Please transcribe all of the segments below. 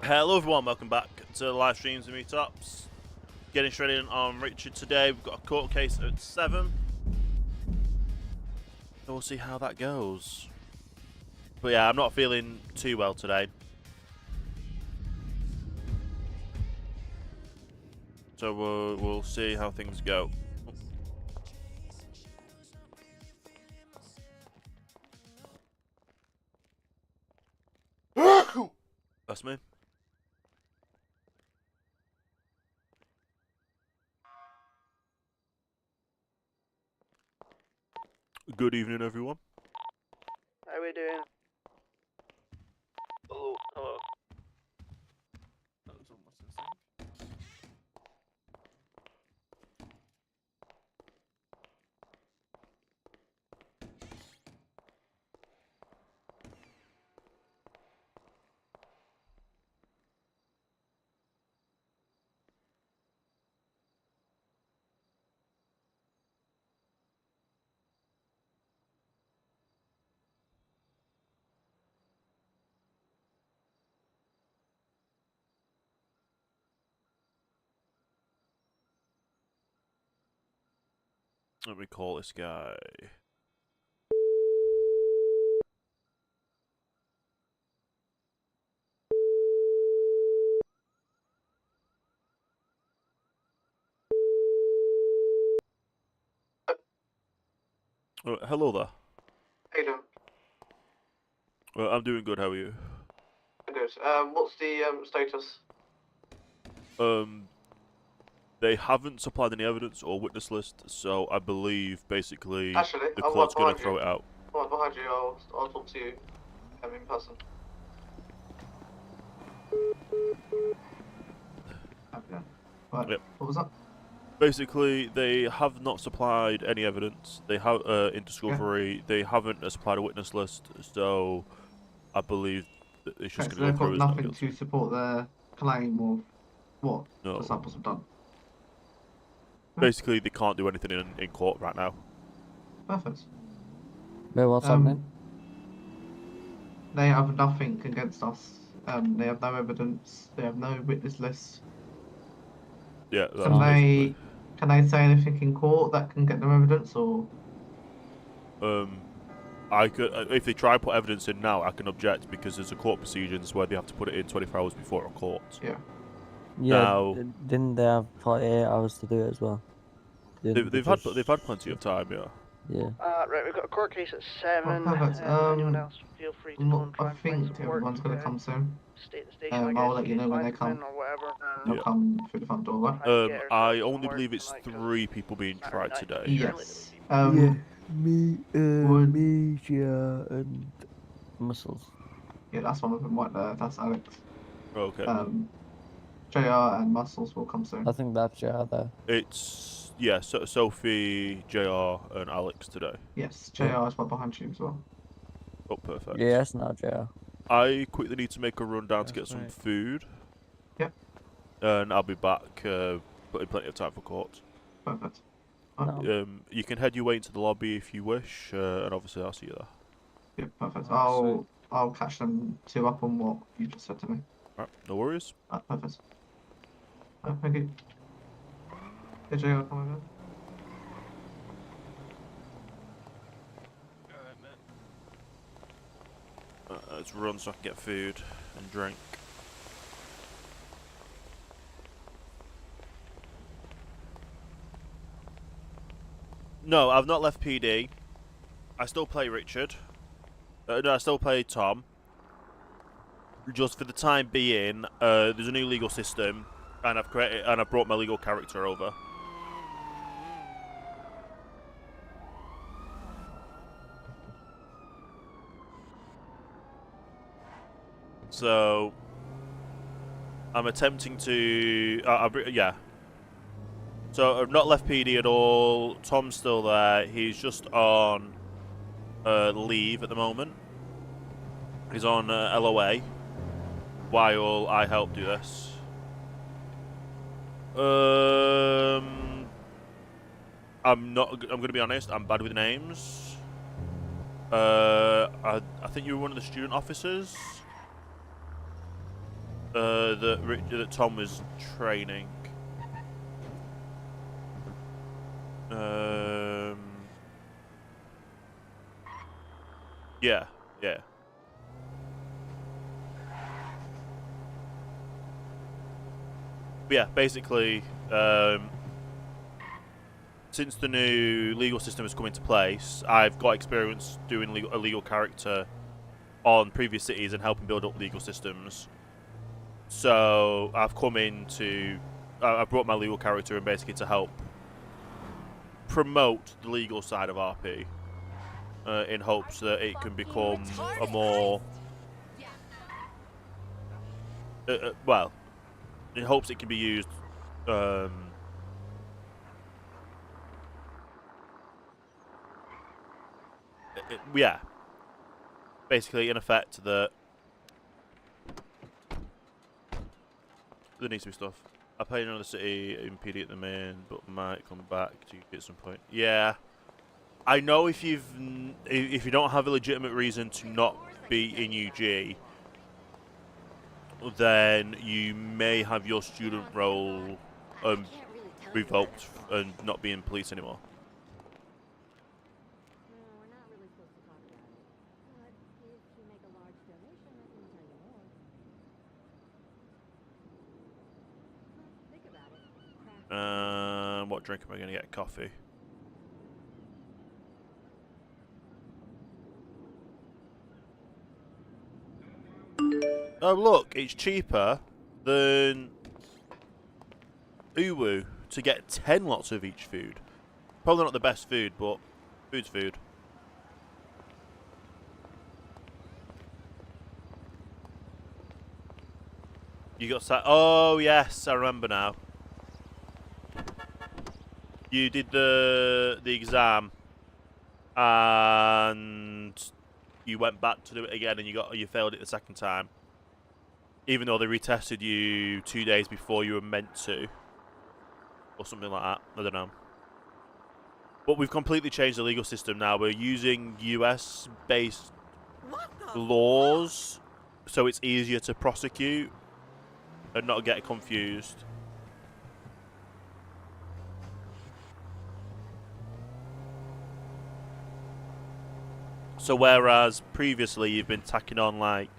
Hello everyone, welcome back to the live streams and meetups. Getting straight in on Richard today. We've got a court case at 7. So we'll see how that goes. But yeah, I'm not feeling too well today. So we'll see how things go. That's me. Good evening, everyone. How we doing? Oh, hello. That was almost insane. Let me call this guy. Hello there. How you doing? I'm doing good, how are you? Good. What's the status? They haven't supplied any evidence or witness list, so I believe basically Actually, the I'm court's going to behind throw you. it out. I'm right behind you. I'll talk to you in person. Okay. Right. Yep. What was that? Basically, they have not supplied any evidence. They have in discovery. They haven't supplied a witness list, so I believe that it's just Okay, so going to they've go through got as not nothing guilty. to support their claim of what the No. samples have done. Basically, they can't do anything in court right now. Perfect. Wait, what's happening? They have nothing against us. They have no evidence. They have no witness list. Yeah, that's Can basically. they say anything in court that can get them evidence, or? I could, if they try to put evidence in now, I can object because there's a court proceedings where they have to put it in 24 hours before a court. Yeah. Yeah, Now, didn't they have 48 hours to do it as well? they've had plenty of time, yeah. Yeah. Right, we've got a court case at 7. Perfect. Anyone else feel free to go and try I and find think some work. everyone's gonna come soon. Stay at the station, I guess, I'll let in you case know when they clients come in come. or whatever. They'll Yeah. come through the front door, right? Try and get ourselves I some only work believe it's tonight, 'cause 3 people being Saturday tried night today. is generally Yes. the busy. would- me, Gia, and Muscles. Yeah, that's one of them right there. That's Alex. Okay. JR and Muscles will come soon. I think that's Gia though. It's, yeah, Sophie, JR, and Alex today. Yes, JR Yeah. is right behind you as well. Oh, perfect. Yeah, it's not Gia. I quickly need to make a run down to get That's some right. food. Yep. And I'll be back, putting plenty of time for court. Perfect. No. You can head your way into the lobby if you wish, and obviously I'll see you there. Yeah, perfect. Oh, I'll catch them two up on what you just said to me. Alright, no worries. Perfect. Thank you. Hey, JR, come over. Let's run so I can get food and drink. No, I've not left PD. I still play Richard. No, I still play Tom. Just for the time being, there's a new legal system, and I've brought my legal character over. So I'm attempting to, yeah. So I've not left PD at all. Tom's still there. He's just on leave at the moment. He's on LOA while I help do this. I'm gonna be honest. I'm bad with names. I think you were one of the student officers. that Tom was training. Yeah, yeah. But yeah, basically, since the new legal system has come into place, I've got experience doing a legal character on previous cities and helping build up legal systems. So I've come in to, I brought my legal character in basically to help promote the legal side of RP, in hopes that it can become a more, well, in hopes it can be used, yeah, basically in effect that there needs to be stuff. I play in another city in PD at the main, but might come back to at some point. Yeah, I know if you don't have a legitimate reason to not be in UG, then you may have your student role revoked and not be in police anymore. What drink am I going to get? Coffee. Oh look, it's cheaper than Uwu to get 10 lots of each food. Probably not the best food, but food's food. You got oh yes, I remember now. You did the exam, and you went back to do it again, and you failed it the second time, even though they retested you 2 days before you were meant to, or something like that. I don't know. But we've completely changed the legal system now. We're using US-based laws, so it's easier to prosecute and not get confused. So whereas previously you've been tacking on like,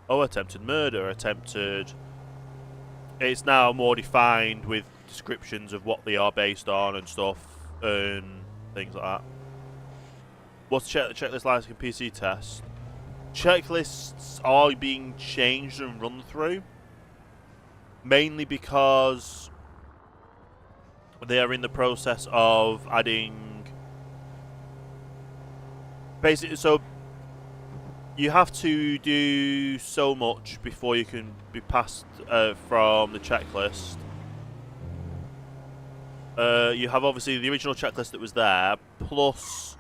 oh, attempted murder, it's now more defined with descriptions of what they are based on and stuff and things like that. What's the checklist like in PC test? Checklists are being changed and run through, mainly because they are in the process of adding. Basically, so you have to do so much before you can be passed from the checklist. You have obviously the original checklist that was there, plus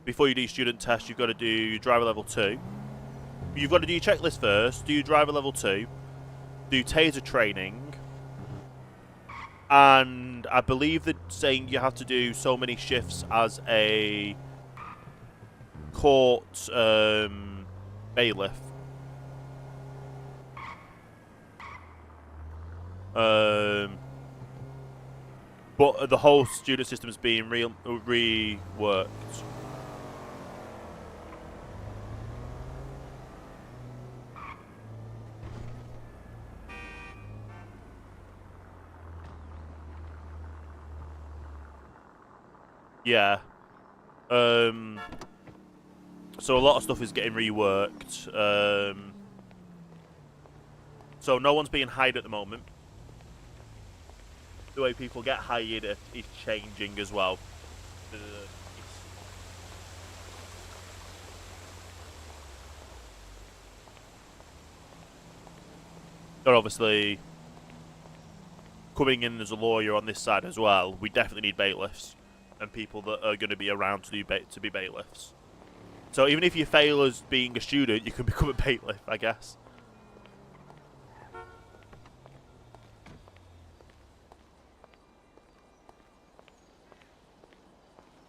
before you do student test, you've got to do driver level 2. You've got to do your checklist first, do driver level 2, do taser training, and I believe they're saying you have to do so many shifts as a court bailiff. But the whole student system is being reworked. Yeah. So a lot of stuff is getting reworked. So no one's being hired at the moment. The way people get hired is changing as well. They're obviously coming in as a lawyer on this side as well. We definitely need bailiffs and people that are going to be around to be bailiffs. So even if you fail as being a student, you can become a bailiff, I guess.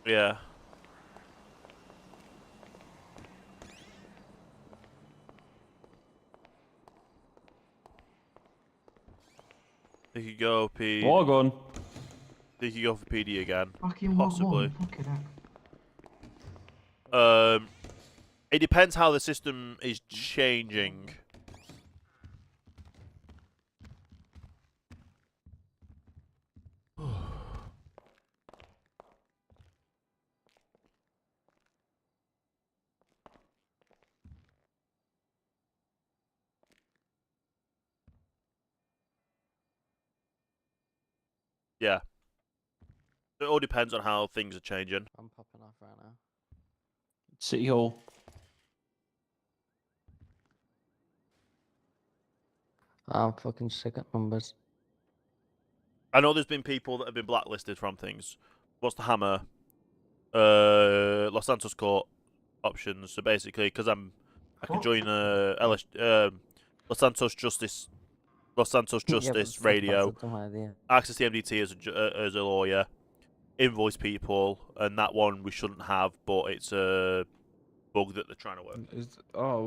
Yeah. He could go War gun. He could go for PD again, Fucking possibly. Fucking heck. It depends how the system is changing. Yeah. It all depends on how things are changing. I'm popping off right now. City Hall. I'm fucking sick at numbers. I know there's been people that have been blacklisted from things. What's the hammer? Los Santos Court options. So basically, because I can join Los Santos Justice Yeah, but Justice still, Radio, that's a dumb idea. access the MDT as a lawyer, invoice people, and that one we shouldn't have, but it's a bug that they're trying to work.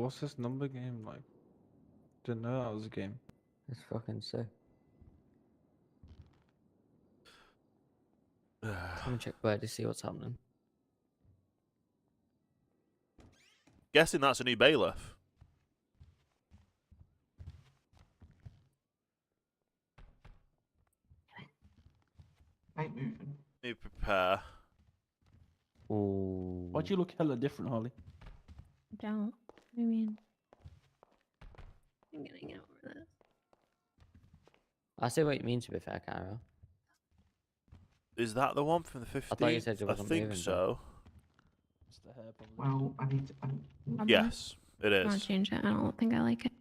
What's this number game like? Didn't know that was a game. It's fucking sick. Let me check where to see what's happening. Guessing that's a new bailiff. Ain't moving. Need to prepare. Ooh. Why'd you look hella different, Holly? Don't. I mean, I'm getting over this. I see what you mean, to be fair, Cairo. Is that the one from the 15th? I thought you said you I wasn't think moving, so. It's the hair, probably. Well, I need to. Problem? Yes, it I want is. to change it. I don't think I like it.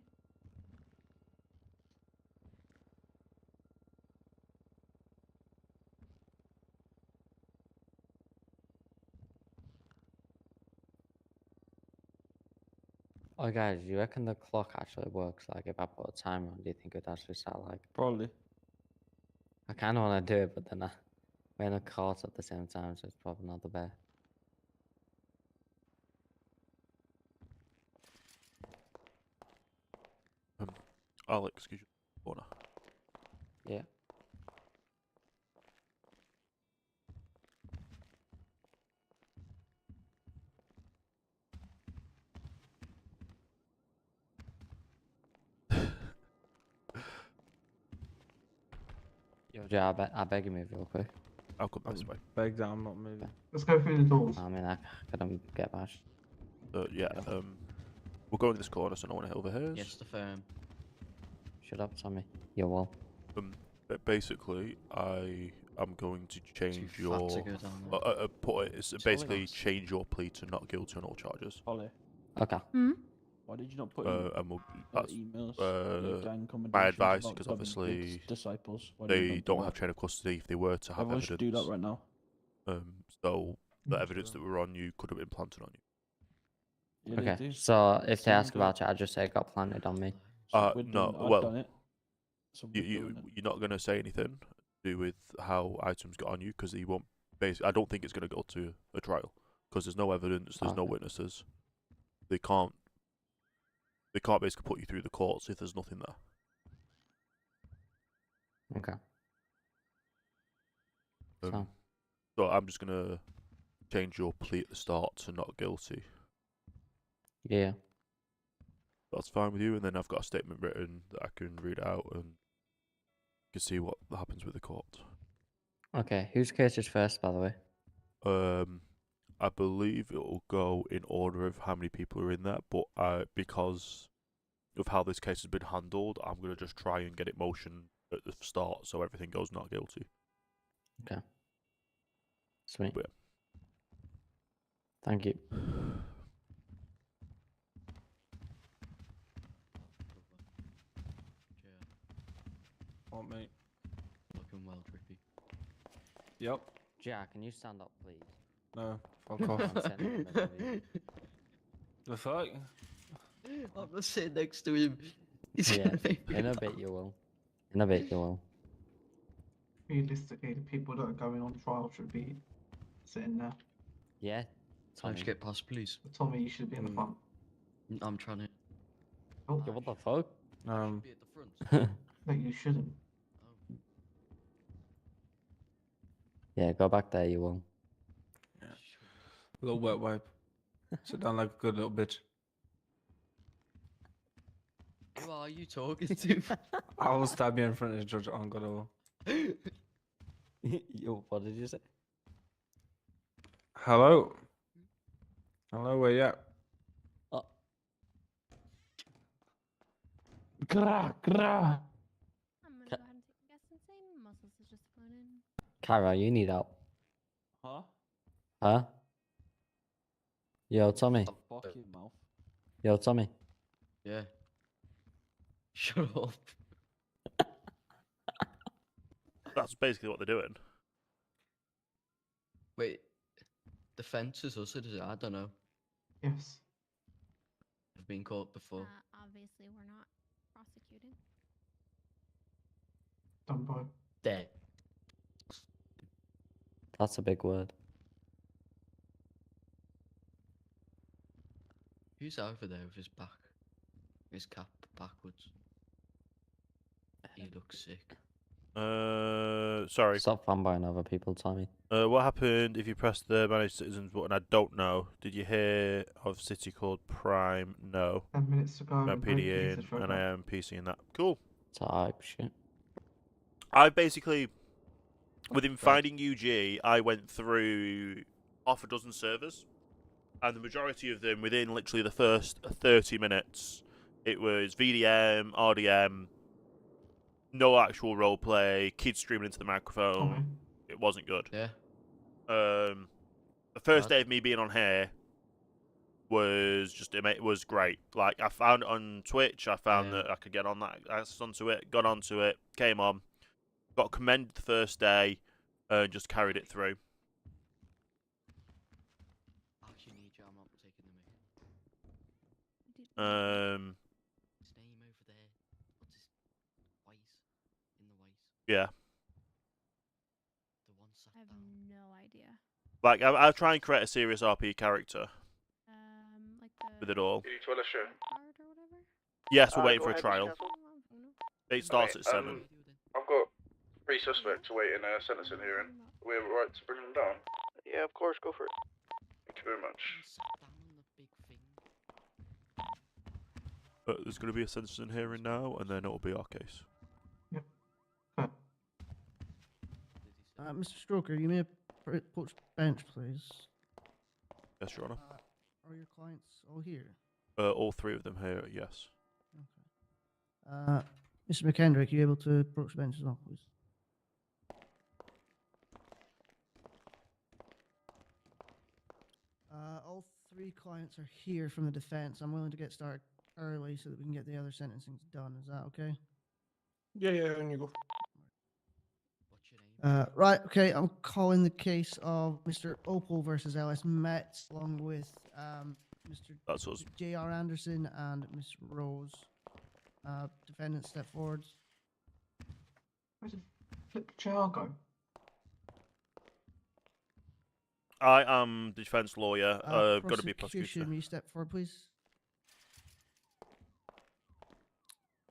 Oh, guys, you reckon the clock actually works? Like, if I put a timer on, do you think it would actually start, like... Probably. I kind of want to do it, but then we're in a court at the same time, so it's probably not the best. Alex, excuse you. Corner. Yeah. Yo, Jay, I beg you move real quick. I'll come this way. Beg that I'm not moving. Let's go through the doors. I mean, I couldn't get past. Yeah, we'll go in this corner so no one overhears. Yes, the firm. Shut up, Tommy. You're well. But basically, I am going to change Too your... fat to go down there. put it, it's It's basically Holly's. change your plea to not guilty on all charges. Holly, Okay. Hmm? why did you not put in And we'll, the that's emails? uh, the gang my commendations advice, about because having obviously good disciples. Why did you they not do don't that? have chain of custody if they were to have Everyone evidence. should do that right now. So the Mm, evidence that were on you could have been planted on you. Yeah, they Okay. do. So if they Someone ask do about it, I just say it got planted on me. We're No, doing it. I've well, done it. So we're doing it. you're not going to say anything to do with how items got on you, because he won't. I don't think it's going to go to a trial because there's no evidence, there's no Okay. witnesses. They can't basically put you through the courts if there's nothing there. Okay. Um, So I'm just gonna change your plea at the start to not guilty. Yeah. That's fine with you, and then I've got a statement written that I can read out and you can see what happens with the court. Okay. Whose case is first, by the way? I believe it will go in order of how many people are in there, but because of how this case has been handled, I'm gonna just try and get it motioned at the start so everything goes not guilty. Okay. Sweet. But Thank you. What, mate? Looking well trippy. Yep. Jack, can you stand up, please? No. Fuck off. I'm sitting in the middle of you. The fuck? I'm not sitting next to him. He's Yeah, gonna make me in a laugh. bit you will. In a bit you will. Realistically, the people that are going on trial should be sitting there. Yeah. Time Tommy. to get past, please. Tommy, you should be in the front. I'm trying to. Oh, Yeah, what the fuck? Be at the front. no, you shouldn't. Yeah, go back there, you will. A little wet wipe. Sit down like a good little bitch. Who are you talking to? I will stab you in front of the judge on God. I will. Yo, what did you say? Hello. Hello, where you at? Oh, Gra, gra. I'm gonna go ahead and take a guess and say muscles is just flown in. Kara, you need help. Huh? Huh? Yo, Tommy. Fuck your mouth. Yo, Tommy. Yeah. Shut up. That's basically what they're doing. Wait. The fence is us, is it? I don't know. Yes. I've been caught before. Obviously, we're not prosecuting. Done by. Dead. That's a big word. Who's over there with his his cap backwards? He looks sick. Sorry. Stop fanboying over people, Tommy. What happened if you pressed the Manage Citizens button? I don't know. Did you hear of City called Prime? No. 10 minutes to go. I'm and no PD keys in, to show and I back. am PC in that. Cool. Type shit. I basically, within Right. finding UG, I went through half a dozen servers, and the majority of them, within literally the first 30 minutes, it was VDM, RDM, no actual roleplay, kids streaming into the microphone. Okay. It wasn't good. Yeah. The first Right. day of me being on here was just it was great. Like I found it on Twitch, I found Yeah. that I could get on that, access onto it, got onto it, came on, got commended the first day, and just carried it through. I actually need you. I'm not taking the mic. His name over there. What's his Weiss? In the Weiss. Yeah, The one sat I have down. no idea. like I try and create a serious RP character Like the with it all. red card or whatever. Yes, we're Go waiting for a ahead, Mr. trial. Castle. It starts Alright, at 7. I've got 3 suspects awaiting a sentencing hearing. We're right to bring them down. Yeah, of course, go for it. Thank you very much. He sat down on the big thing. There's going to be a sentencing hearing now, and then it'll be our case. Fair. Mr. Stroker, you may approach the bench, please. Yes, Your Honour. Are your clients all here? All 3 of them here, yes. Mr. McKendrick, you able to approach the bench as well, please? All 3 clients are here from the defense. I'm willing to get started early so that we can get the other sentencing done. Is that okay? Yeah, and you go. What's your name? Right, okay, I'm calling the case of Mr. Opal versus LS Metz, along with Mr. That's us. J.R. Anderson and Miss Rose. Defendants, step forwards. Where's the flip JR go? I am the defence lawyer. Got to be Prosecution, prosecutor. will you step forward, please?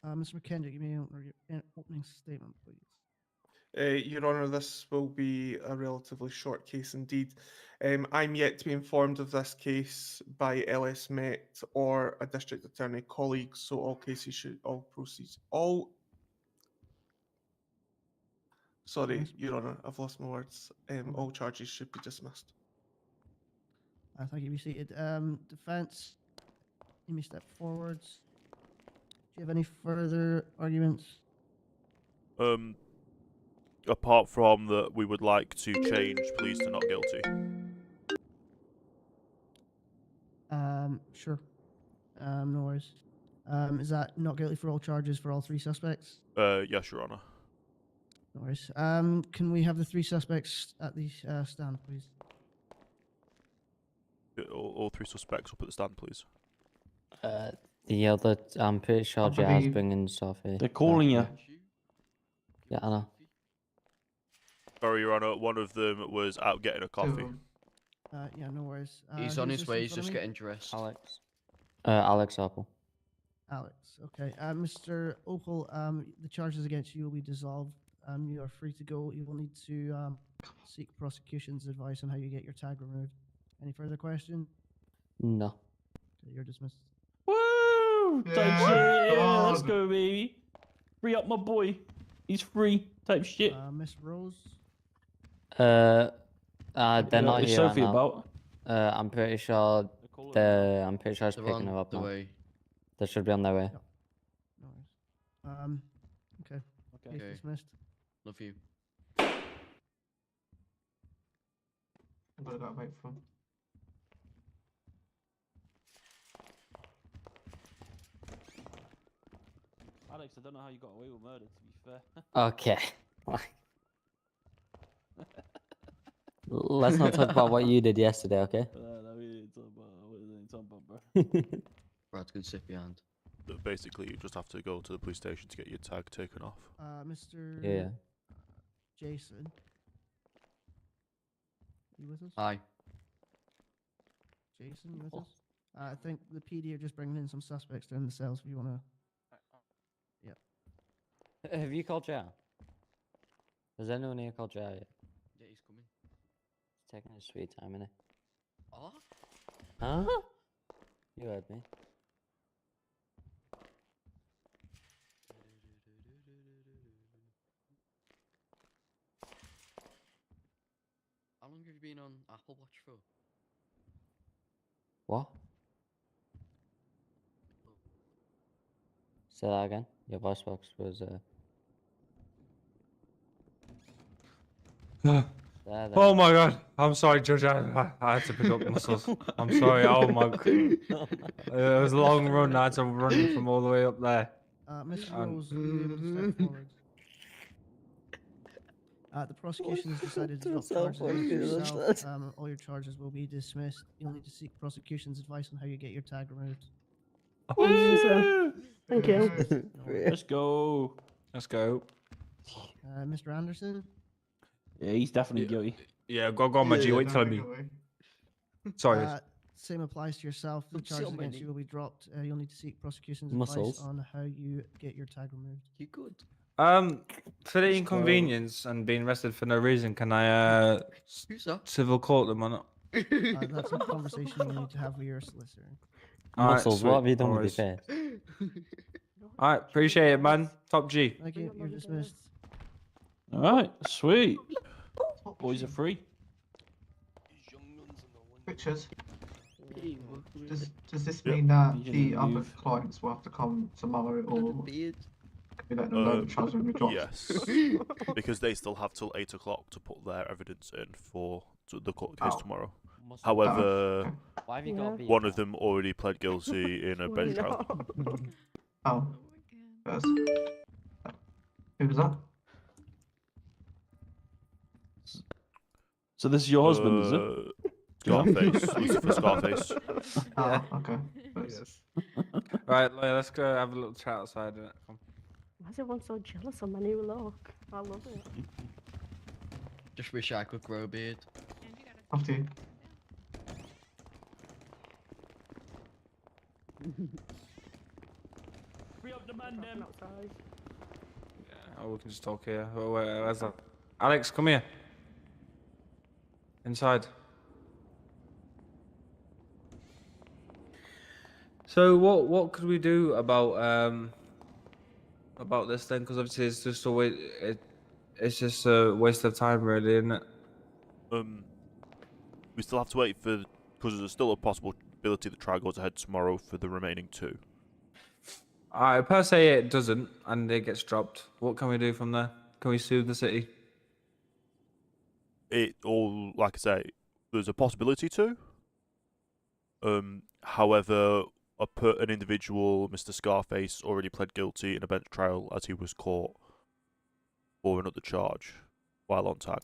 Mr. McKendrick, you may open your opening statement, please. Your Honour, this will be a relatively short case indeed. I'm yet to be informed of this case by LS Met or a district attorney colleague, so all cases should, all proceeds, all. Sorry, Yes. Your Honour, I've lost my words. All charges should be dismissed. Thank you, be seated. Defense, you may step forwards. Do you have any further arguments? Apart from that, we would like to change pleas to not guilty. Sure. No worries. Is that not guilty for all charges for all 3 suspects? Yes, Your Honour. No worries. Can we have the 3 suspects at the stand, please? All 3 suspects up at the stand, please. The other, I'm pretty sure I Jazz believe- bringing stuff here. They're calling you. Yeah, I know. Sorry, Your Honour, one of them was out getting a 2 of coffee. them. Yeah, no worries. He's on who's his this way. in He's front of just me? getting dressed. Alex. Alex Opal. Alex, okay. Mr. Opal, the charges against you will be dissolved You are free to go. You will need to seek prosecution's advice on how you get your tag removed. Any further questions? No. Okay, you're dismissed. Woo! Type Yeah, shit. come Yeah, let's on. go, baby. Free up my boy. He's free. Type shit. Miss Rose. They're not Is here right Sophie now. about? I'm pretty sure Call her I'm pretty sure it's They're picking on her up the now. way. They should be on their way. No worries. Okay. Okay. Case Okay. dismissed. Love you. I'm gonna go wait for him. Alex, I don't know how you got away with murder, to be fair. Okay. Let's not talk about what you did yesterday, okay? No, we didn't talk about what are they talking about, bro? Brad's gonna sit behind. Basically, you just have to go to the police station to get your tag taken off. Mr. Yeah. Jason. You with us? Hi. Jason, you with us? I think the PD are just bringing in some suspects down the cells if you want to. Have you called JR? Has anyone here called JR yet? Yeah, he's coming. He's taking his sweet time, innit? Oh? Huh? You heard me. How long have you been on Apple Watch for? What? Say that again. Your voice box was there. Oh my god, I'm sorry, Judge. I had to pick up muscles. I'm sorry. Oh my god. It was a long run. I had to run from all the way up there. Miss Rose, are you able to step forward? The prosecution has decided to drop charges against yourself. All your charges will be dismissed. You'll need to seek prosecution's advice on how you get your tag removed. Thank you. Let's go. Let's go. Mr. Anderson? Yeah, he's definitely guilty. Yeah, go on, my G. Wait till I meet. Sorry. Same applies to yourself. The charges against you will be dropped. You'll need to seek prosecution's Muscles. advice on how you get your tag removed. You good? For the inconvenience and being arrested for no reason, can I Who's that? civil court them or not? That's a conversation you need to have with your solicitor. Muscles, sweet, what have you done no with your worries. face? Alright, appreciate it, man. Top G. Thank you. You're dismissed. Alright, sweet. Boys are free. Richard, does this mean that You the didn't other move. clients will have to come tomorrow, or Beard. can we let them know the charges will be dropped? Yes, because they still have till 8 o'clock to put their evidence in for the court case Oh. tomorrow. Muscles. However, Why have you got to be one of them already pled guilty in a bench trial. Oh, yes. Who was that? So this is your husband, is it? Scarface. Lucifer Scarface. Oh, okay. Yes. Right, let's go have a little chat outside. Innit? Come. Why is everyone so jealous of my new look? I love it. Just wish I could grow a beard. After you. Free up the man, them. Outside. Yeah, or we can just talk here. Where's that? Alex, come here. Inside. So what could we do about this then? Because obviously it's just it's just a waste of time, really, isn't it? We still have to wait for, because there's still a possibility the trial goes ahead tomorrow for the remaining two. Per se it doesn't, and it gets dropped. What can we do from there? Can we sue the city? It all, like I say, there's a possibility to. However, an individual, Mr. Scarface, already pled guilty in a bench trial as he was caught for another charge while on tag.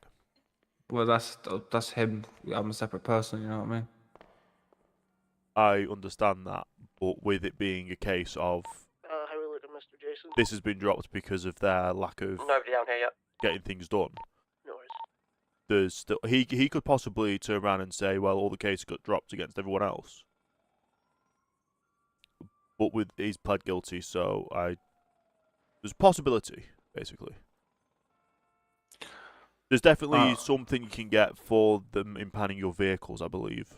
Well, that's him. I'm a separate person. You know what I mean? I understand that, but with it being a case of How we looking, Mr. Jason? this has been dropped because of their lack of Nobody down here yet. getting things done. No worries. There's still he could possibly turn around and say, well, all the cases got dropped against everyone else. But he's pled guilty, so there's a possibility, basically. There's definitely something you can get for them impounding your vehicles, I believe.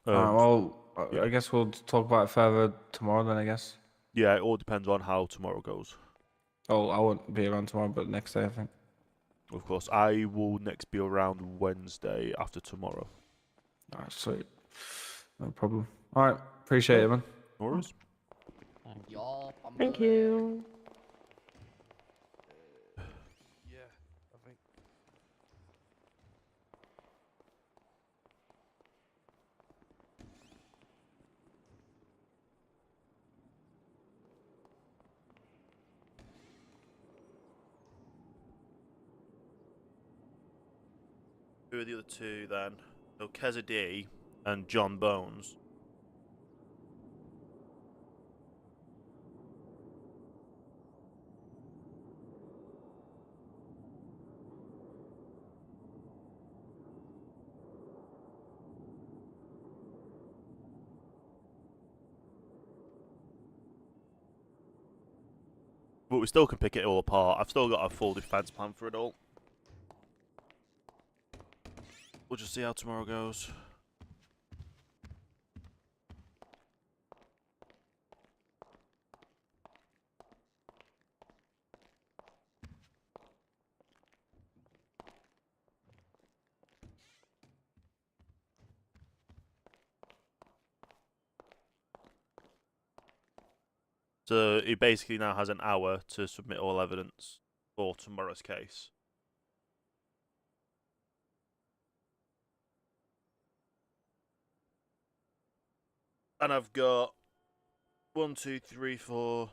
Well, yeah. I guess we'll talk about it further tomorrow then, I guess. Yeah, it all depends on how tomorrow goes. Oh, I won't be around tomorrow, but next day, I think. Of course, I will next be around Wednesday after tomorrow. Alright, sweet. No problem. Alright, appreciate it, man. No worries. Thank you. Yeah, I think. Who are the other two then? So Keza D and John Bones. But we still can pick it all apart. I've still got a full defense plan for it all. We'll just see how tomorrow goes. So he basically now has an hour to submit all evidence for tomorrow's case. And I've got 1, 2, 3, 4,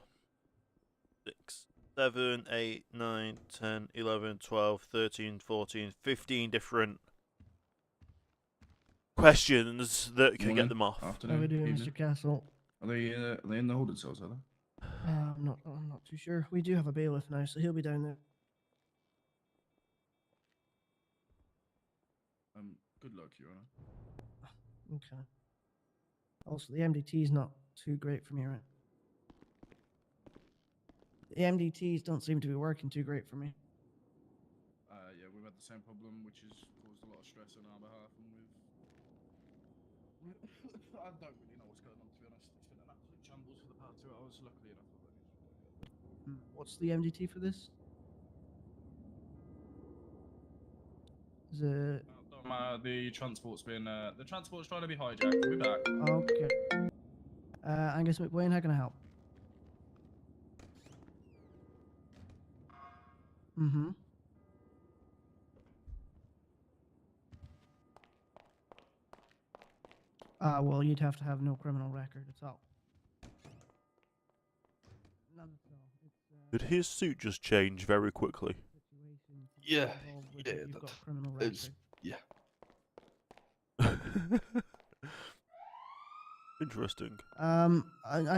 6, 7, 8, 9, 10, 11, 12, 13, 14, 15 different questions that can get them off. How are we doing, Mr. Castle? Are they in the holding cells, are they? I'm not too sure. We do have a bailiff now, so he'll be down there. Good luck, Your Honor. Okay. Also, the MDT's not too great for me, right? The MDTs don't seem to be working too great for me. Yeah, we've had the same problem, which has caused a lot of stress on our behalf, and I don't really know what's going on, to be honest. It's been an absolute shambles for the past 2 hours. Luckily enough, I've only just What's the MDT for this? Is it... the transport's trying to be hijacked. We'll be back. Okay. Angus McWayne, how can I help? Mm-hmm. Well, you'd have to have no criminal record at all. None at all. Did his suit just change very quickly? Yeah, If you've got a criminal record. Yeah. Interesting. I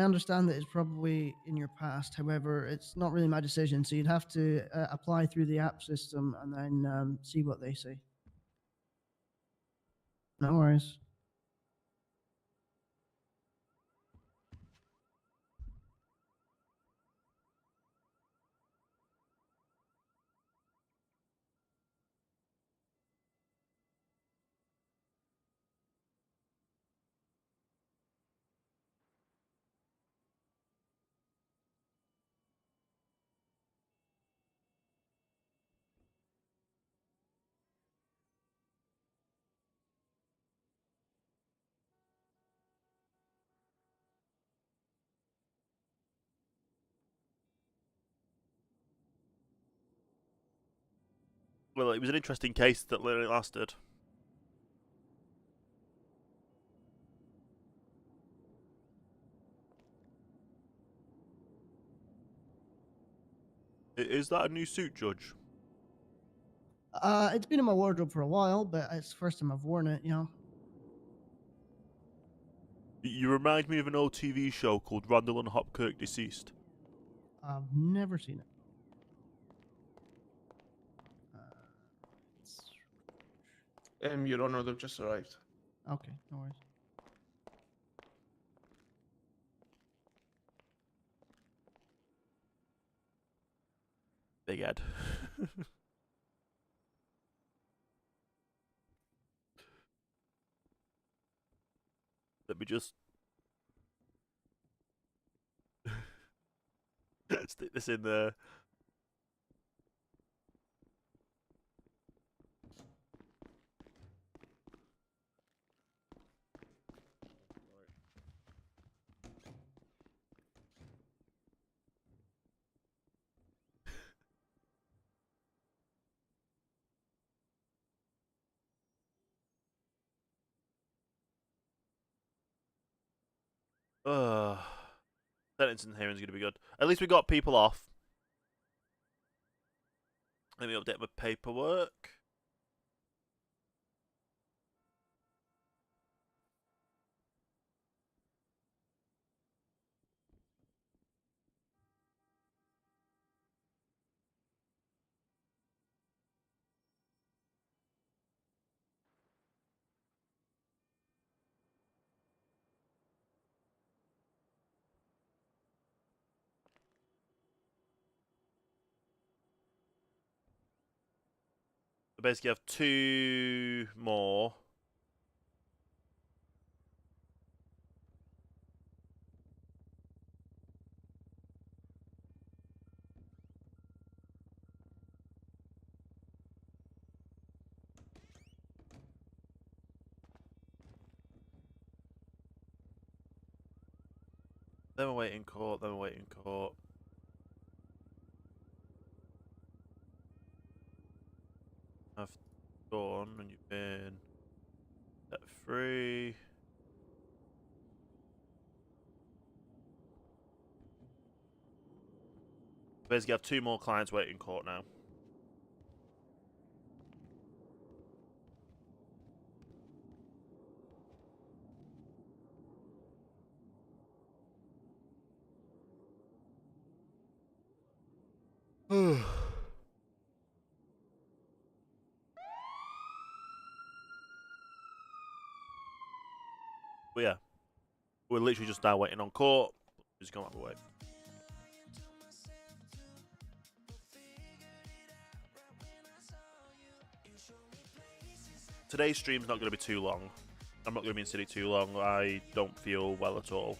understand that it's probably in your past. However, it's not really my decision, so you'd have to apply through the app system and then see what they say. No worries. Well, it was an interesting case that literally lasted. Is that a new suit, Judge? It's been in my wardrobe for a while, but it's the first time I've worn it, you know. You remind me of an old TV show called Randall and Hopkirk Deceased. I've never seen it. Your Honor, they've just arrived. Okay, no worries. Big head. Let me just stick this in there. Sentencing hearing's gonna be good. At least we got people off. Let me update my paperwork. So basically, I have 2 more. Then we're waiting court. Then we're waiting court. I've gone and you've been set free. Basically, I have 2 more clients waiting in court now. But yeah, we're literally just now waiting on court. Just come out of the way. Today's stream's not going to be too long. I'm not going to be in city too long. I don't feel well at all.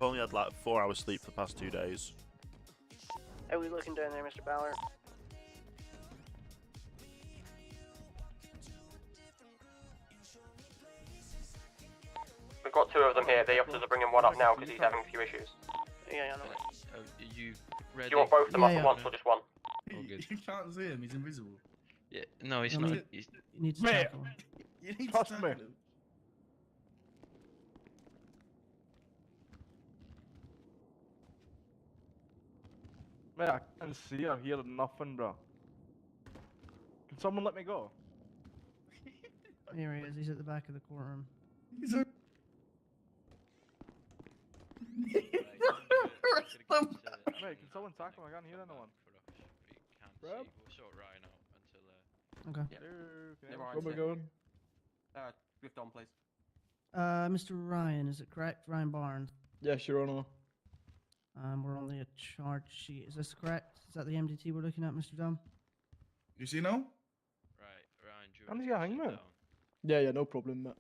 I've only had like 4 hours sleep for the past 2 days. How are we looking down there, Mr. Ballard? We've got 2 of them here. The officers are bringing one up now because he's having a few issues. Yeah, I know. You Do ready? you want both of them up Yeah, at yeah. once or just one? All good. You can't see him, he's invisible. Yeah, no, he's I not. mean- He's, You need to Mate, tackle him. You need Trust to me. tackle him. Mate, I can't see or hear nothing, bro. Can someone let me go? Here he is. He's at the back of the courtroom. He's a... Mate, can someone tackle him? I can't hear anyone. We'll sort Ryan out until. Okay. Can Where am I going? With Dom, please. Mr. Ryan, is it correct? Ryan Barnes. Yes, Your Honour. We're on the charge sheet. Is this correct? Is that the MDT we're looking at, Mr. Dom? You see now? Right, Ryan, do you I'm want the to sit hangman. down? Yeah, no problem, mate.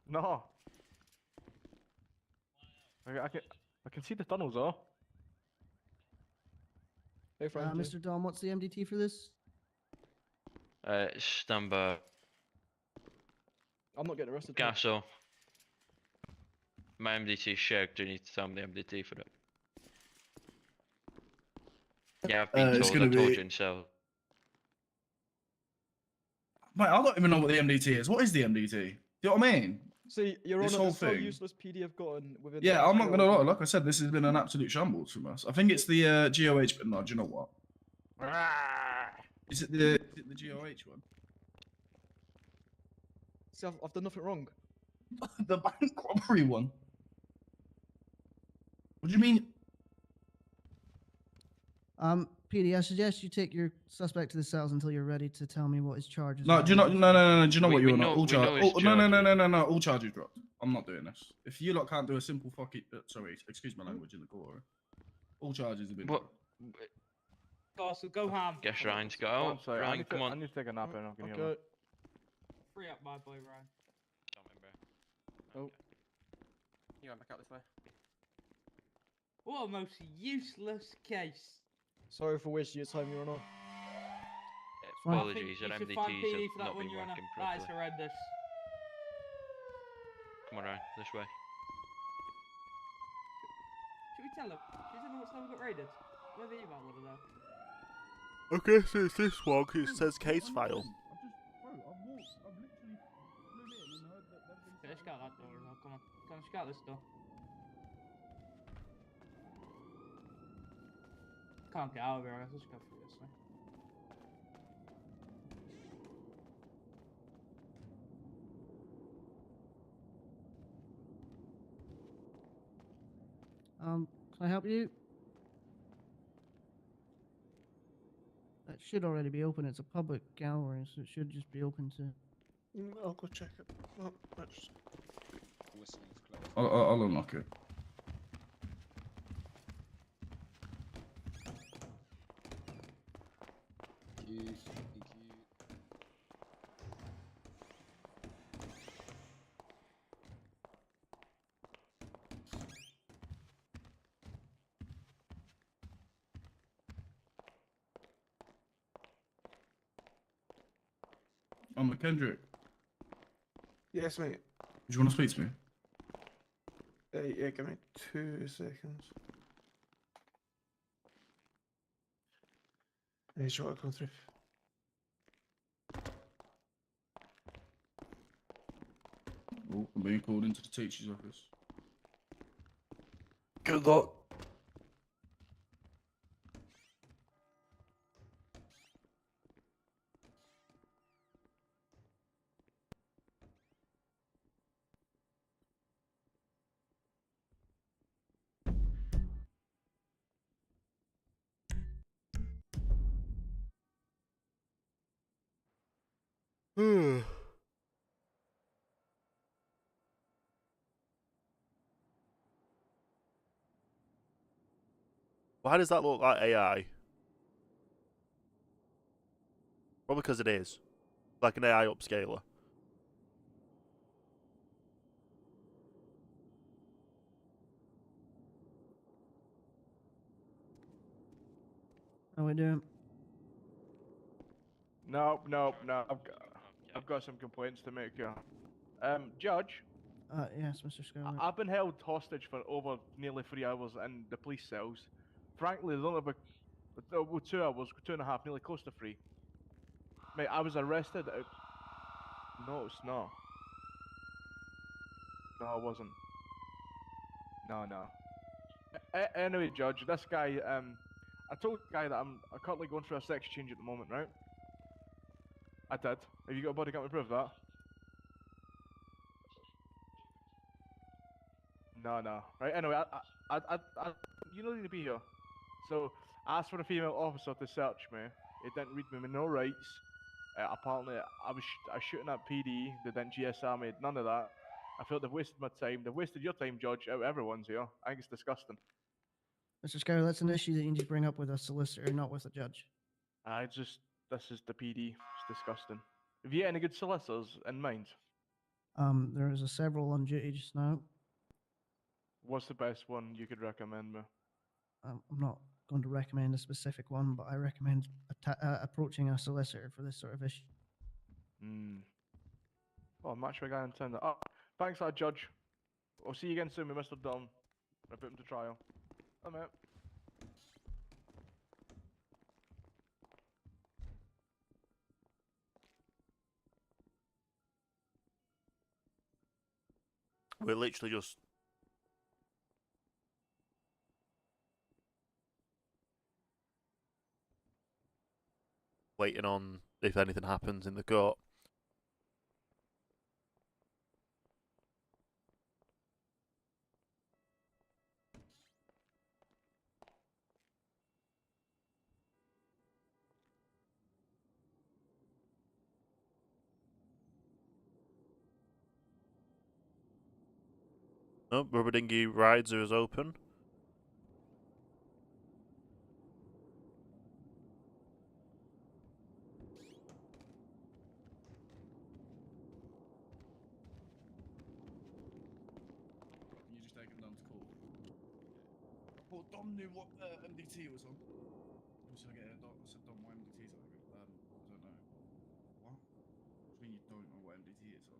No. I can see the tunnels, though. Hey, Mr. Dom, what's the MDT for this? It's number I'm not getting arrested. Gasso. My MDT shared. Do you need to tell me the MDT for it? Yeah, I've been it's told. gonna I told be. you in cell. Mate, I don't even know what the MDT is. What is the MDT? Do you know what I mean? See, Your This Honour, whole this is how thing. useless PD have gotten within. Yeah, I'm not gonna lie. transparency. Like I said, this has been an absolute shambles from us. I think it's the GOH. But no, do you know what? Is it the GOH one? See, I've done nothing wrong. The bank robbery one. What do you mean? PD, I suggest you take your suspect to the cells until you're ready to tell me what his charges No, are. do you not? No. Do you know We- what we you're know- not? All we know charges. his No. All charges dropped. I'm not doing this. If you lot can't do a simple fucking, sorry, excuse my language in the court. All charges have been What? dropped. Castle, go ham. Guess Ryan's got One out. second, I Ryan, need come to, on. I need to take a nap and I can hear Okay. Free up my boy Ryan. Oh. You going back out this way? What a most useless case. Sorry for wasting your time, Your Honour. Apologies, You our should find MDTs PD have for that not one, been Your Honour. working That is properly. horrendous. Come on, Ryan, this way. Should we tell him? Should we tell him what time we got raided? Where the email would have known. I guess it's this one 'cause it says case file. Okay, let's get out that door as well. Come on. Come on, let's get out this door. Can't get out of here, I guess. Let's go through this way. Can I help you? That should already be open. It's a public gallery, so it should just be open to. I'll go check it. Oh, that's... I'll unlock it. Kendrick, Yes, mate. do you want to speak to me? Yeah, give me 2 seconds. Hey, sure, come through. Oh, I'm being called into the teacher's office. Good luck. Why does that look like AI? Probably because it is. Like an AI upscaler. How we doing? No. I've got some complaints to make here. Judge, Yes, Mr. Scott. I've been held hostage for over nearly 3 hours in the police cells. Frankly, there's only about 2 hours, 2.5, nearly close to 3. Mate, I was arrested. No, it's not. No, I wasn't. No. Anyway, Judge, this guy, I told the guy that I'm currently going through a sex change at the moment, right? I did. Have you got a body count to prove that? No. Right. Anyway, you don't need to be here. So, I asked for a female officer to search me. It didn't read me with no rights. Apparently, I was shooting at PD. They didn't GSR me. None of that. I felt they've wasted my time. They've wasted your time, Judge. Everyone's here. I think it's disgusting. Mr. Scarrow, that's an issue that you need to bring up with a solicitor, not with a judge. This is the PD. It's disgusting. Have you got any good solicitors in mind? There is several on duty just now. What's the best one you could recommend me? I'm not going to recommend a specific one, but I recommend approaching a solicitor for this sort of issue. Oh, match my guy in town. Oh, thanks, Judge. I'll see you again soon with Mr. Dunn. I put him to trial. Oh, mate. We're literally just waiting on if anything happens in the court. Oh, rubber dinghy rides are open. You just take him down to court. Well, Dom knew what MDT was on. So I get it. I said, Dom, what MDT is on? I go, I don't know. What? What do you mean you don't know what MDT is on?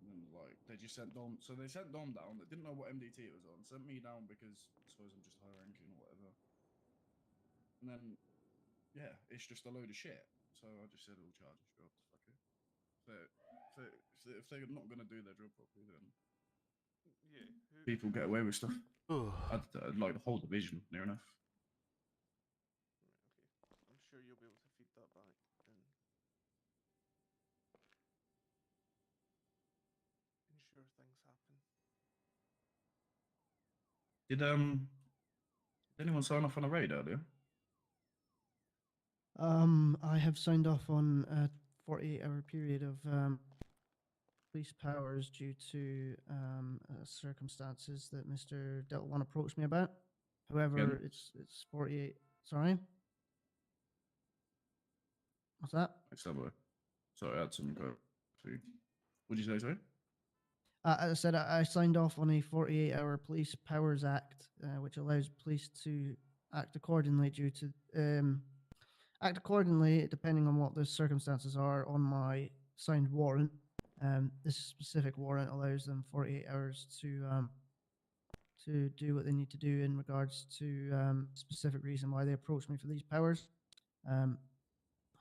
And then like they just sent Dom. So they sent Dom down. They didn't know what MDT was on. Sent me down because I suppose I'm just high ranking or whatever. And then yeah, it's just a load of shit. So I just said all charges dropped. Fuck it. If they're not gonna do their job properly, then Yeah. people get away with stuff. I'd like the whole division, near enough. Okay. I'm sure you'll be able to feed that back and ensure things happen. Did anyone sign off on a raid earlier? I have signed off on a 48-hour period of police powers due to circumstances that Mr. Delta approached me about. However, it's 48. Sorry, what's that? Sorry, I had some go. What'd you say, sorry? As I said, I signed off on a 48-hour Police Powers Act, which allows police to act accordingly depending on what the circumstances are on my signed warrant. This specific warrant allows them 48 hours to do what they need to do in regards to specific reason why they approached me for these powers.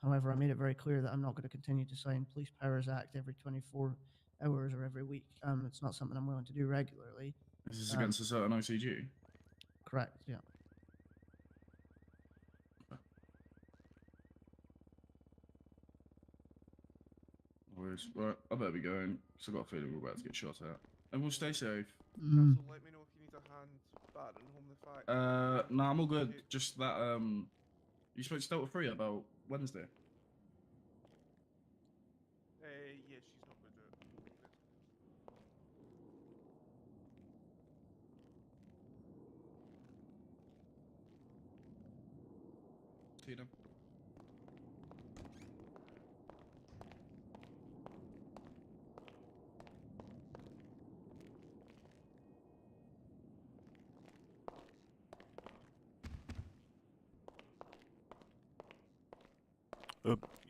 However, I made it very clear that I'm not going to continue to sign Police Powers Act every 24 hours or every week. It's not something I'm willing to do regularly. This is against a certain OCG? Correct, yeah. Always. Right, I better be going, because I've got a feeling we're about to get shot at. And we'll stay safe. So let me know if you need a hand battering home the fact. Nah, I'm all good. Just that, you spoke to Delta 3 about Wednesday? Yeah, she's not going to do it. See you then.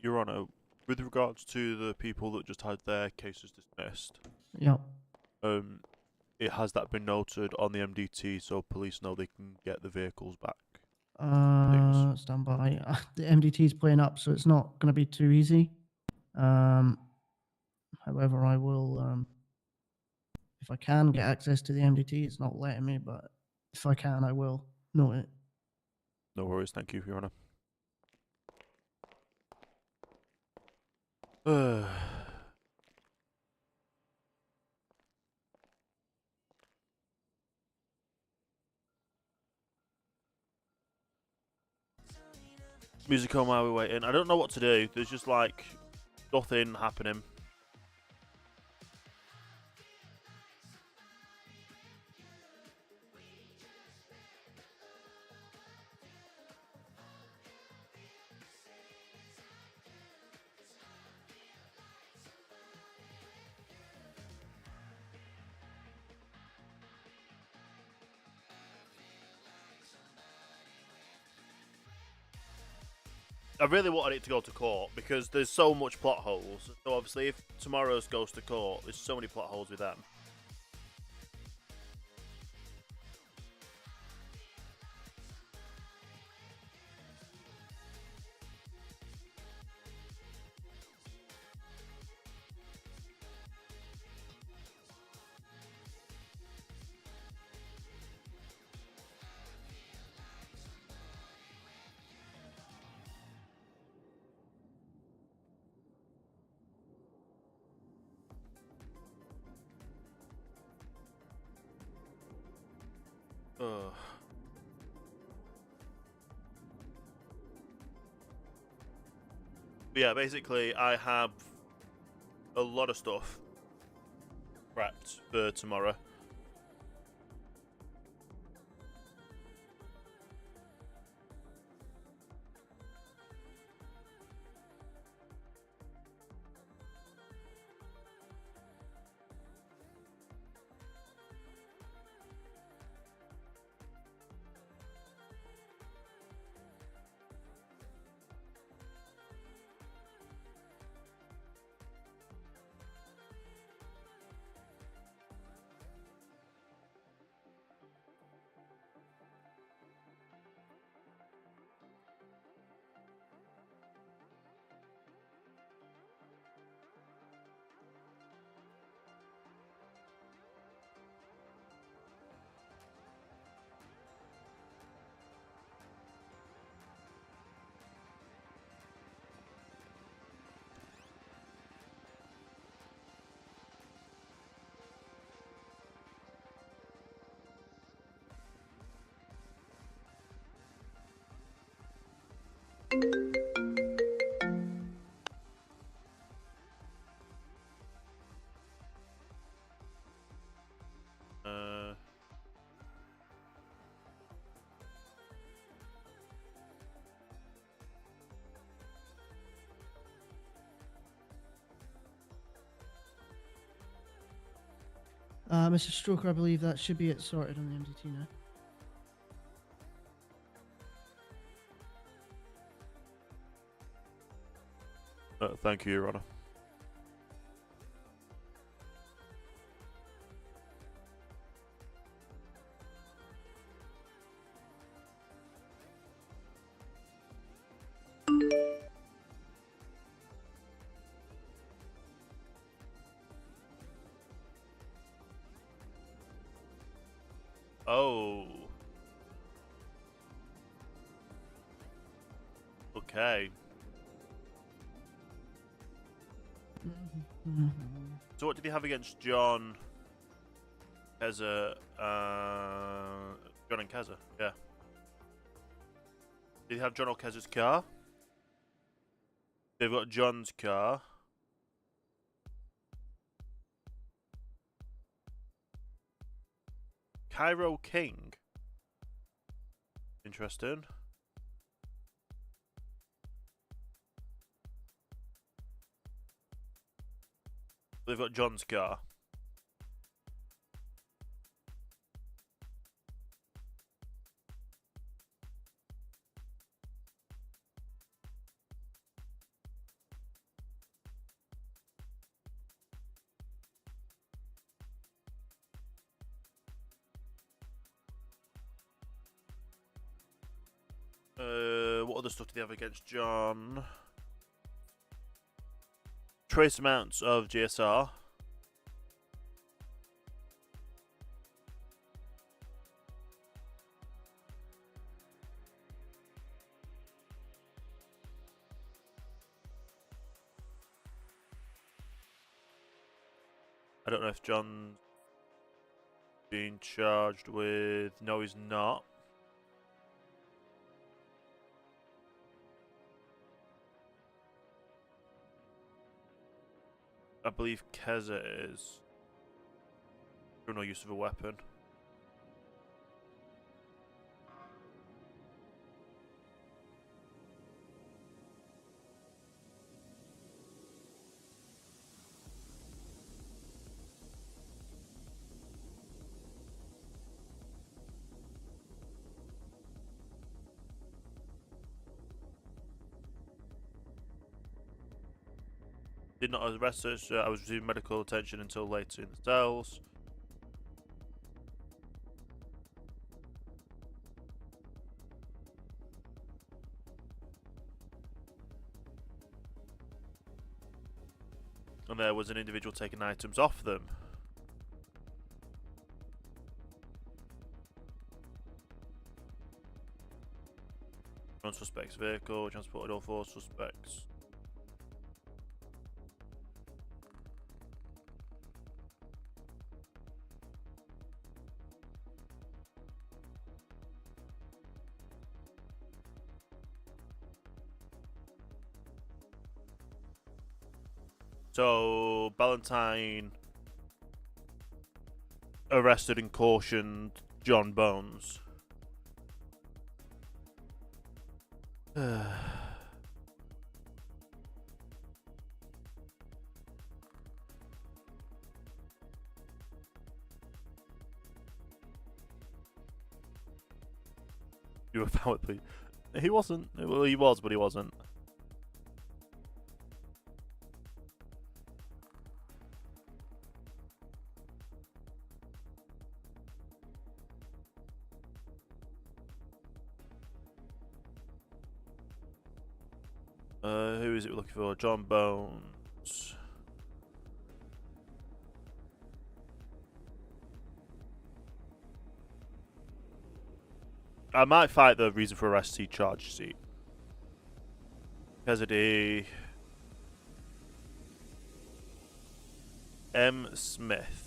Your Honour, with regards to the people that just had their cases dismissed, Yeah. Has that been noted on the MDT so police know they can get the vehicles back? Stand by. The MDT is playing up, so it's not going to be too easy. However, I will, if I can get access to the MDT, it's not letting me, but if I can, I will note it. No worries, thank you, Your Honour. Music on while we're waiting. I don't know what to do. There's just like nothing happening. I really wanted it to go to court because there's so much plot holes. So obviously if tomorrow's goes to court, there's so many plot holes with them. Ugh. But yeah, basically, I have a lot of stuff prepped for tomorrow. Mr. Stroker, I believe that should be it sorted on the MDT now. Thank you, Your Honor. Oh. Okay. So what did he have against John? Keza, John and Keza, yeah. Did he have John or Keza's car? They've got John's car. Cairo King. Interesting. They've got John's car. What other stuff did they have against John? Trace amounts of GSR. I don't know if John's being charged with... No, he's not. I believe Keza is. Criminal use of a weapon. Did not arrest us. I was receiving medical attention until later in the cells. And there was an individual taking items off them. One suspect's vehicle transported all 4 suspects. So Ballantyne arrested and cautioned John Bones. You were found with police. He wasn't. Well, he was, but he wasn't. Who is it we're looking for? John Bones. I might fight the reason for arrest seat charge seat. Cassidy. M. Smith.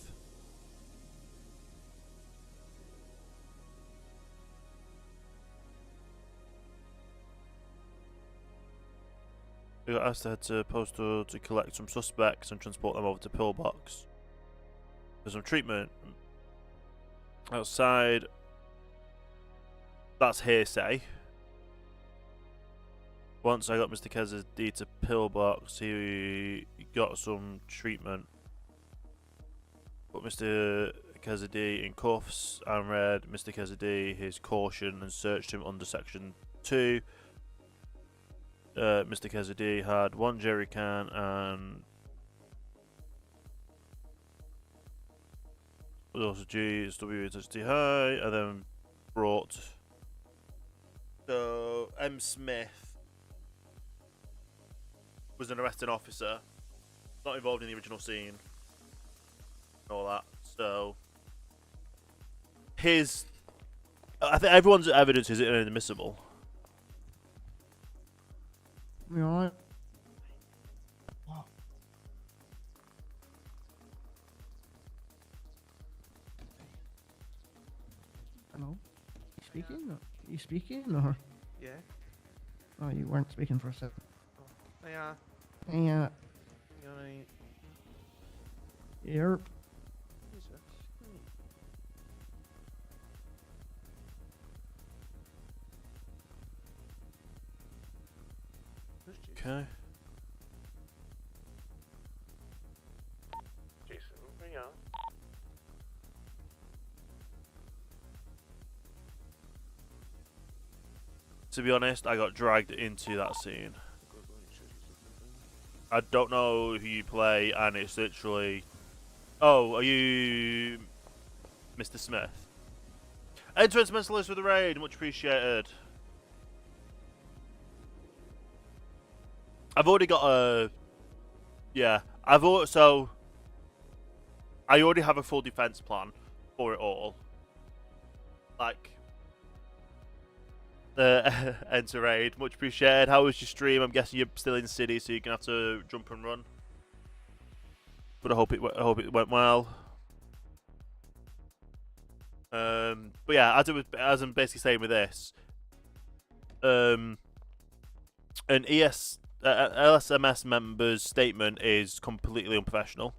We got asked to head to postal to collect some suspects and transport them over to Pillbox for some treatment. Outside. That's hearsay. Once I got Mr. Cassidy to Pillbox, he got some treatment. Put Mr. Cassidy in cuffs and read Mr. Cassidy his caution and searched him under Section 2. Mr. Cassidy had 1 jerry can and also GSW high, and then brought. So M. Smith was an arresting officer, not involved in the original scene, and all that. So I think everyone's evidence is inadmissible. You alright? What? Hello? You speaking? You speaking or? Yeah. Oh, you weren't speaking for a second. Oh. Yeah. Yeah. Alright. Yep. Okay. Jason, yeah. To be honest, I got dragged into that scene. I don't know who you play, and it's literally... Oh, are you Mr. Smith? Enter into mental list with the raid, much appreciated. I've already got a... Yeah, so... I already have a full defense plan for it all. Like... Enter raid, much appreciated. How was your stream? I'm guessing you're still in city, so you're gonna have to jump and run. But I hope it went well. But yeah, as I'm basically saying with this, an LSMS member's statement is completely unprofessional.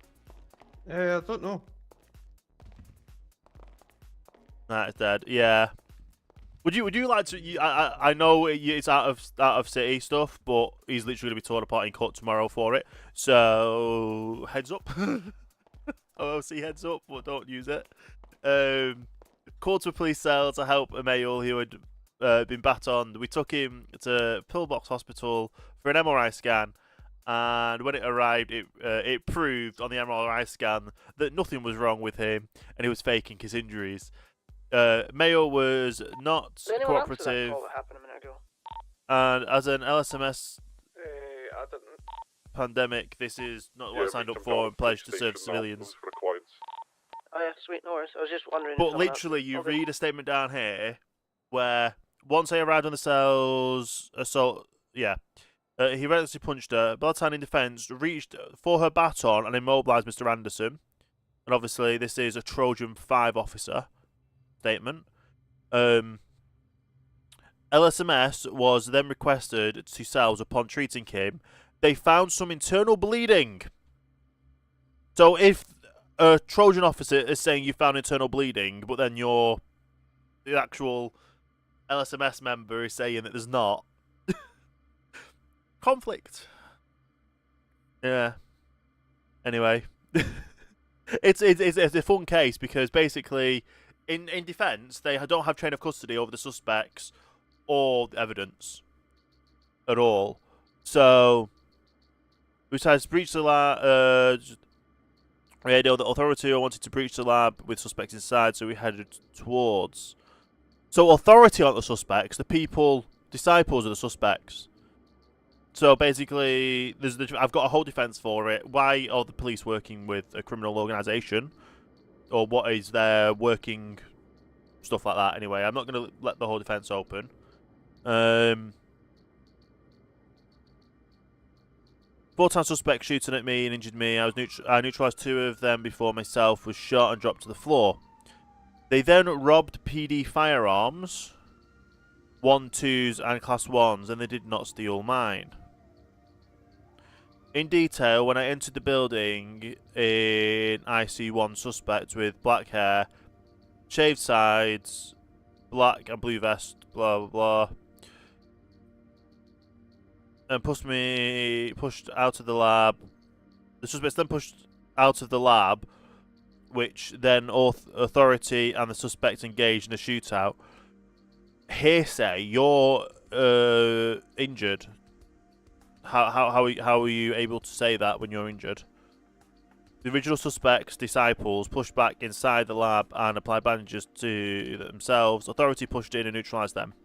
I don't know. That is dead. Yeah. Would you like to? I know it's out of city stuff, but he's literally gonna be torn apart in court tomorrow for it. So heads up. OOC heads up, but don't use it. Called to a police cell to help a male who had been batoned. We took him to Pillbox Hospital for an MRI scan, and when it arrived, it proved on the MRI scan that nothing was wrong with him, and he was faking his injuries. Mayo was not cooperative, Call that happened a minute ago. and as an LSMS I didn't. pandemic, this is not what I signed up for and pledged to serve civilians. Oh yeah, sweet, no worries. I was just wondering. But literally, you read a statement down here where once they arrived on the cells, he relentlessly punched her. Ballantyne, in defence, reached for her baton and immobilised Mr. Anderson. And obviously, this is a Trojan 5 officer statement. LSMS was then requested to cells upon treating him. They found some internal bleeding So if a Trojan officer is saying you found internal bleeding, but then the actual LSMS member is saying that there's not, conflict. Yeah. Anyway, it's a fun case because basically, in defence, they don't have chain of custody over the suspects or the evidence at all. So, besides breach the lab, radio, the authority wanted to breach the lab with suspects inside, so we headed towards. So, authority aren't the suspects; the people, disciples are the suspects. So basically, I've got a whole defence for it. Why are the police working with a criminal organisation? Or what is their working stuff like that anyway? I'm not going to let the whole defence open. 4 suspects shooting at me and injured me. I neutralised 2 of them before myself was shot and dropped to the floor. They then robbed PD firearms, 1-2s and Class 1s, and they did not steal mine. In detail, when I entered the building, I see 1 suspect with black hair, shaved sides, black and blue vest, blah blah blah, and pushed out of the lab. The suspects then pushed out of the lab, which then authority and the suspect engaged in a shootout. Hearsay, you're injured. How are you able to say that when you're injured? The original suspects, disciples, pushed back inside the lab and applied bandages to themselves. Authority pushed in and neutralised them.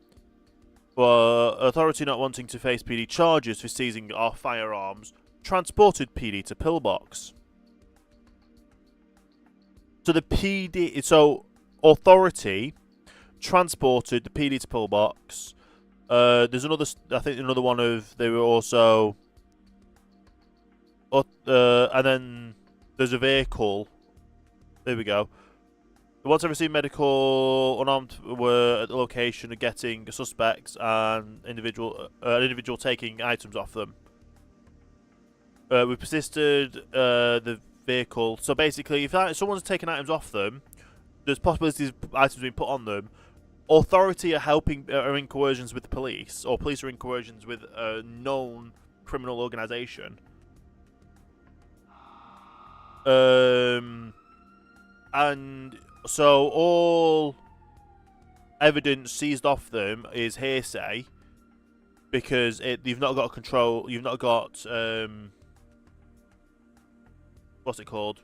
But authority, not wanting to face PD charges for seizing our firearms, transported PD to pillbox. So authority transported the PD to pillbox. There's another. I think another one of they were also. And then there's a vehicle. There we go. Once I received medical, unarmed were at the location of getting suspects and an individual taking items off them. We persisted the vehicle. So basically, if someone's taking items off them, there's possibilities of items being put on them. Authority are in coercions with the police, or police are in coercions with a known criminal organisation. And so all evidence seized off them is hearsay because you've not got control. You've not got what's it called?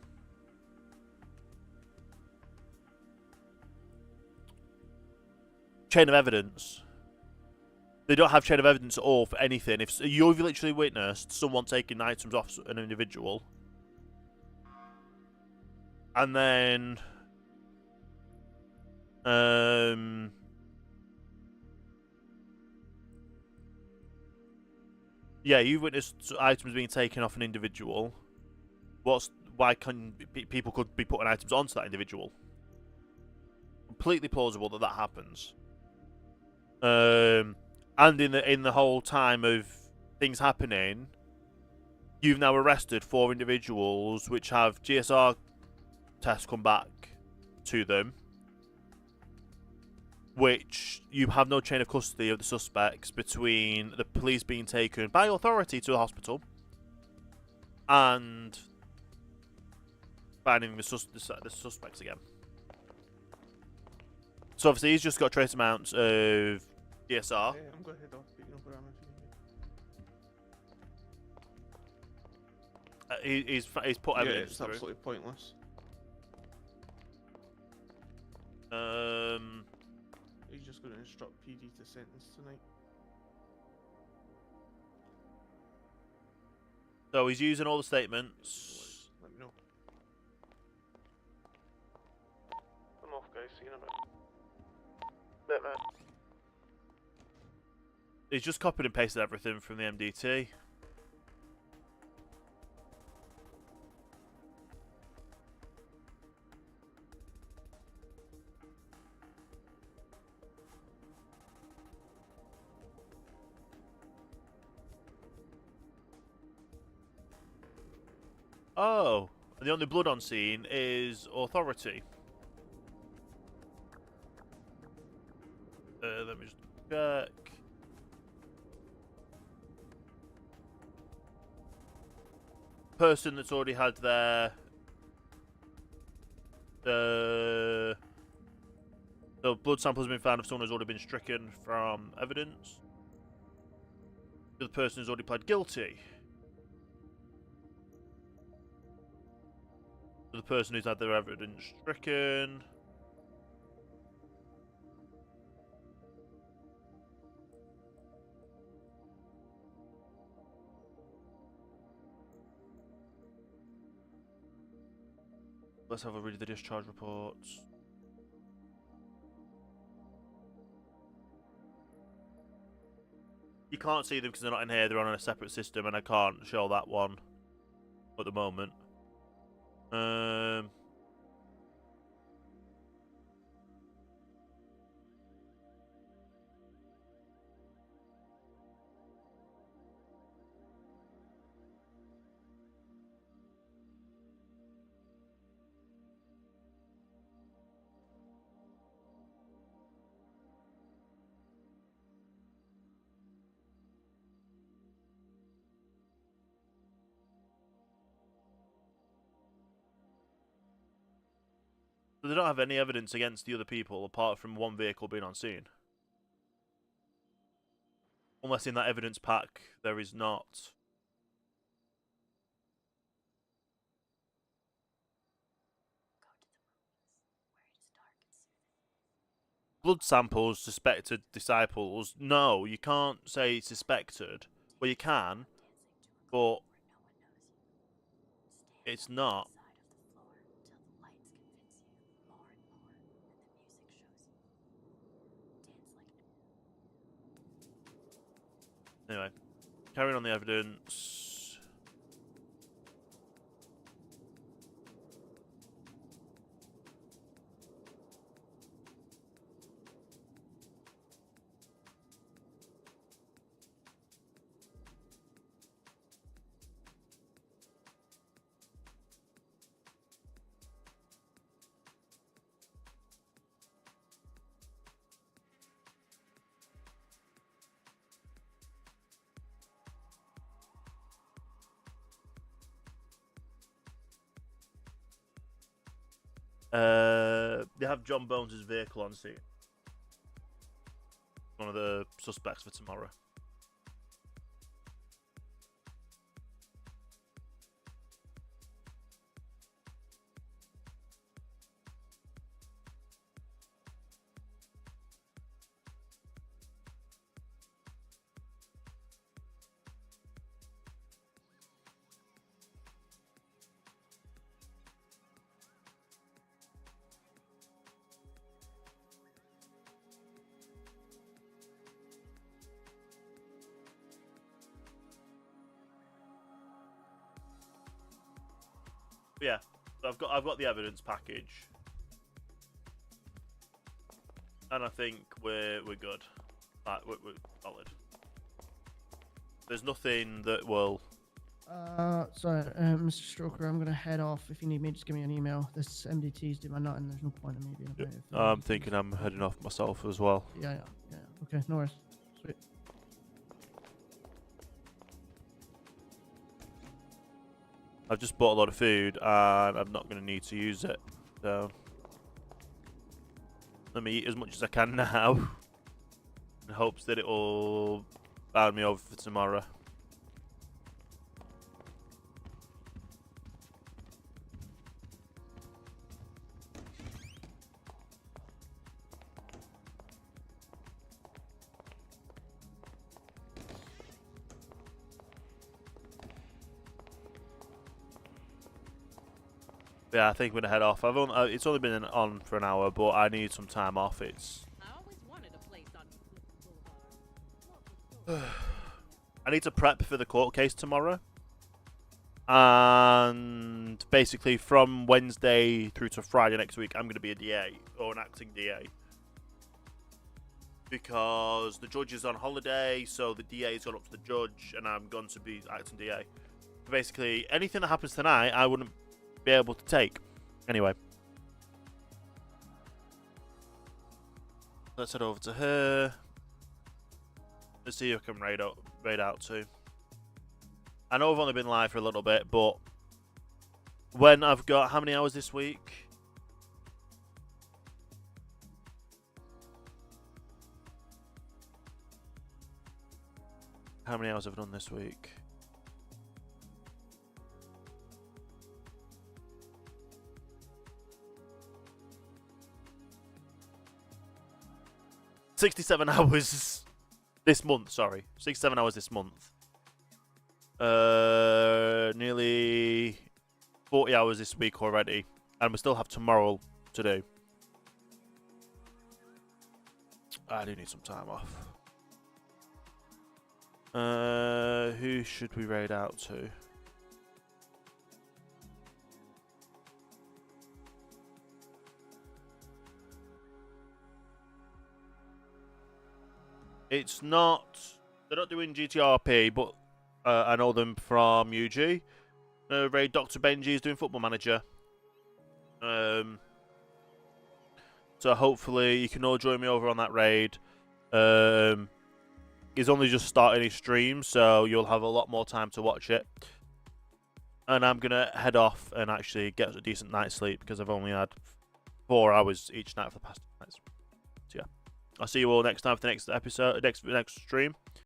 Chain of evidence. They don't have chain of evidence at all for anything. If you've literally witnessed someone taking items off an individual, and then yeah, you've witnessed items being taken off an individual. Why can people could be putting items onto that individual? Completely plausible that happens. And in the whole time of things happening, you've now arrested 4 individuals which have GSR tests come back to them, which you have no chain of custody of the suspects between the police being taken by authority to the hospital and finding the suspects again. So obviously he's just got trace amounts of DSR. Yeah, I'm going to head off, picking up around He's put evidence it's through. absolutely pointless. He's just going to instruct PD to sentence tonight. So he's using all the statements. Let me know. I'm off, guys. See you in a bit, man. He's just copied and pasted everything from the MDT. Oh, And the only blood on scene is authority. Let me just check. Person that's already had their the blood sample has been found of someone who's already been stricken from evidence. The person who's already pled guilty. The person who's had their evidence stricken. Let's have a read of the discharge reports. You can't see them because they're not in here, they're on a separate system, and I can't show that one at the moment. So they don't have any evidence against the other people apart from one vehicle being on scene. Unless in that evidence pack there is not. Blood samples, suspected disciples. No, you can't say suspected. Well, you can, but it's not. Anyway, carrying on the evidence. They have John Bones' vehicle on scene. One of the suspects for tomorrow. But yeah, so I've got the evidence package, and I think we're good. Like, we're solid. There's nothing that will. Sorry, Mr. Stroker, I'm gonna head off. If you need me, just give me an email. This MDT's do my nut, and there's no point in me being about it. I'm thinking I'm heading off myself as well. Yeah. Okay, no worries. Sweet. I've just bought a lot of food and I'm not going to need to use it. So let me eat as much as I can now in hopes that it will bound me over for tomorrow. Yeah, I think we're gonna head off. It's only been on for an hour, but I need some time off. I always wanted a place on I need to prep for the court case tomorrow, and basically from Wednesday through to Friday next week, I'm gonna be a DA or an acting DA because the judge is on holiday, so the DA's gone up to the judge, and I'm going to be acting DA. Basically, anything that happens tonight, I wouldn't be able to take. Anyway. Let's head over to her. Let's see who I can raid out to. I know I've only been live for a little bit, but when I've got how many hours this week? How many hours have I done this week? $67 hours this month, sorry. 67 hours this month. Nearly 40 hours this week already. And we still have tomorrow to do. I do need some time off. Who should we raid out to? It's not... They're not doing GTRP, but I know them from UG. Raid Dr. Benji is doing Football Manager. So hopefully you can all join me over on that raid. He's only just starting his stream, so you'll have a lot more time to watch it. And I'm going to head off and actually get a decent night's sleep because I've only had 4 hours each night for the past 2 nights. So yeah. I'll see you all next time for the next episode, next stream.